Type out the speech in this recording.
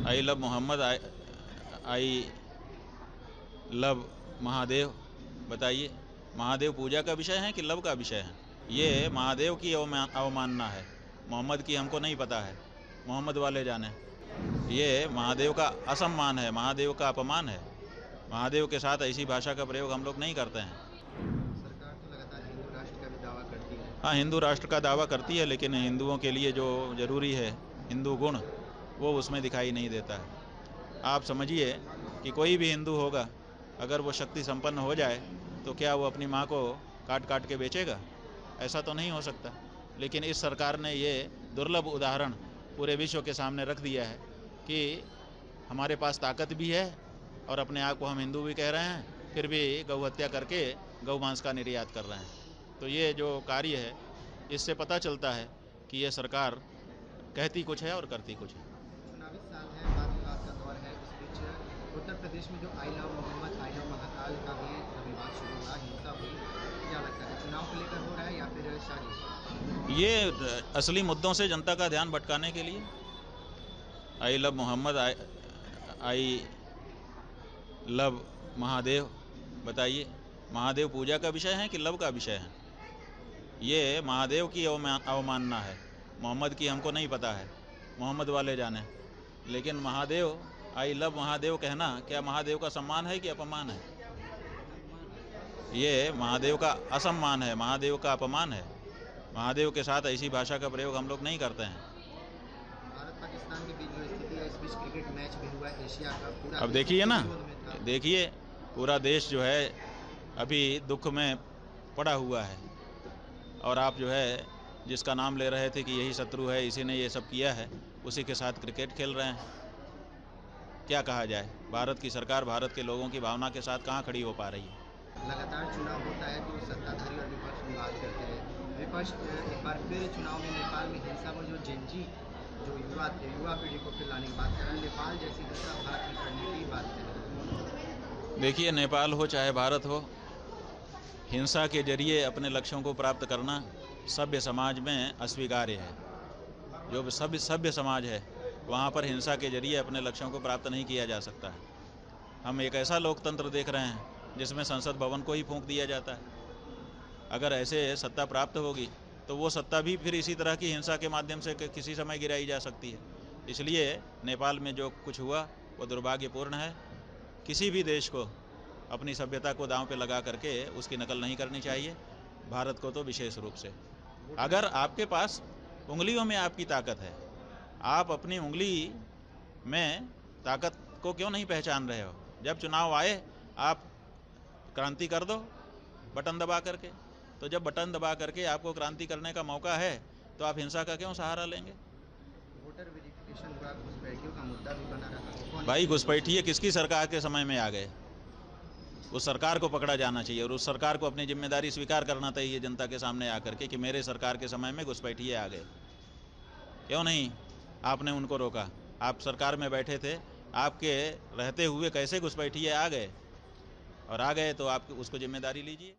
I love Mohammad, I love Mahadev. बताइए, महादेव पूजा का विषय है कि लव का विषय है? ये महादेव की अवमानना है, मोहम्मद की हमको नहीं पता है, मोहम्मद वाले जाने। ये महादेव का असम्मान है, महादेव का अपमान है। महादेव के साथ ऐसी भाषा का प्रयोग हम लोग नहीं करते हैं। सरकार तो लगातार हिंदू राष्ट्र का भी दावा करती है। हाँ, हिंदू राष्ट्र का दावा करती है, लेकिन हिंदुओं के लिए जो ज़रूरी है हिंदू गुण, वो उसमें दिखाई नहीं देता है। आप समझिए कि कोई भी हिंदू होगा, अगर वो शक्ति संपन्न हो जाए तो क्या वो अपनी माँ को काट काट के बेचेगा? ऐसा तो नहीं हो सकता। लेकिन इस सरकार ने ये दुर्लभ उदाहरण पूरे विश्व के सामने रख दिया है कि हमारे पास ताकत भी है और अपने आप को हम हिंदू भी कह रहे हैं, फिर भी गौ हत्या करके गौ मांस का निर्यात कर रहे हैं। तो ये जो कार्य है, इससे पता चलता है कि ये सरकार कहती कुछ है और करती कुछ है। चुनावी साल है, वाद विवाद का दौर है। इस बीच उत्तर प्रदेश में जो I love Mohammad, I love Mahakal का भी विवाद शुरू हुआ, हिंसा हुई। क्या लगता है, चुनाव को लेकर हो रहा है या फिर साजिश? ये असली मुद्दों से जनता का ध्यान भटकाने के लिए। I love Mohammad, I love Mahadev. बताइए, महादेव पूजा का विषय है कि लव का विषय है? ये महादेव की अवमानना है, मोहम्मद की हमको नहीं पता है, मोहम्मद वाले जाने। लेकिन महादेव, आई लव महादेव कहना क्या महादेव का सम्मान है कि अपमान है? ये महादेव का असम्मान है, महादेव का अपमान है। महादेव के साथ ऐसी भाषा का प्रयोग हम लोग नहीं करते हैं। भारत पाकिस्तान के बीच जो स्थिति है, इस बीच क्रिकेट मैच भी हुआ एशिया का, पूरा अब देश देखिए इसके ना, विरोध में था। देखिए, पूरा देश जो है अभी दुख में पड़ा हुआ है, और आप जो है जिसका नाम ले रहे थे कि यही शत्रु है, इसी ने ये सब किया है, उसी के साथ क्रिकेट खेल रहे हैं। क्या कहा जाए? भारत की सरकार भारत के लोगों की भावना के साथ कहाँ खड़ी हो पा रही है? लगातार चुनाव होता है तो सत्ताधारी और विपक्ष विवाद करते हैं। विपक्ष एक बार फिर चुनाव में नेपाल में हिंसा में जो जेनजी जो युवा थे, युवा पीढ़ी को फिर लाने की बात कर रहे हैं। नेपाल जैसी हिंसा भारत में करने की बात कर रहे हैं। देखिए, नेपाल हो चाहे भारत हो, हिंसा के जरिए अपने लक्ष्यों को प्राप्त करना सभ्य समाज में अस्वीकार्य है। जो सभ्य समाज है, वहाँ पर हिंसा के जरिए अपने लक्ष्यों को प्राप्त नहीं किया जा सकता है। हम एक ऐसा लोकतंत्र देख रहे हैं जिसमें संसद भवन को ही फूंक दिया जाता है। अगर ऐसे सत्ता प्राप्त होगी तो वो सत्ता भी फिर इसी तरह की हिंसा के माध्यम से किसी समय गिराई जा सकती है। इसलिए नेपाल में जो कुछ हुआ वो दुर्भाग्यपूर्ण है। किसी भी देश को अपनी सभ्यता को दांव पे लगा करके उसकी नकल नहीं करनी चाहिए, भारत को तो विशेष रूप से। अगर आपके पास उंगलियों में आपकी ताकत है, आप अपनी उंगली में ताकत को क्यों नहीं पहचान रहे हो? जब चुनाव आए आप क्रांति कर दो बटन दबा करके। तो जब बटन दबा करके आपको क्रांति करने का मौका है तो आप हिंसा का क्यों सहारा लेंगे? वोटर वेरिफिकेशन हुआ, घुसपैठियों का मुद्दा भी बना रहा। भाई, घुसपैठिए किसकी सरकार के समय में आ गए? उस सरकार को पकड़ा जाना चाहिए और उस सरकार को अपनी जिम्मेदारी स्वीकार करना चाहिए जनता के सामने आकर के कि मेरे सरकार के समय में घुसपैठिए आ गए। क्यों नहीं आपने उनको रोका? आप सरकार में बैठे थे, आपके रहते हुए कैसे घुसपैठिए आ गए? और आ गए तो आप उसको जिम्मेदारी लीजिए।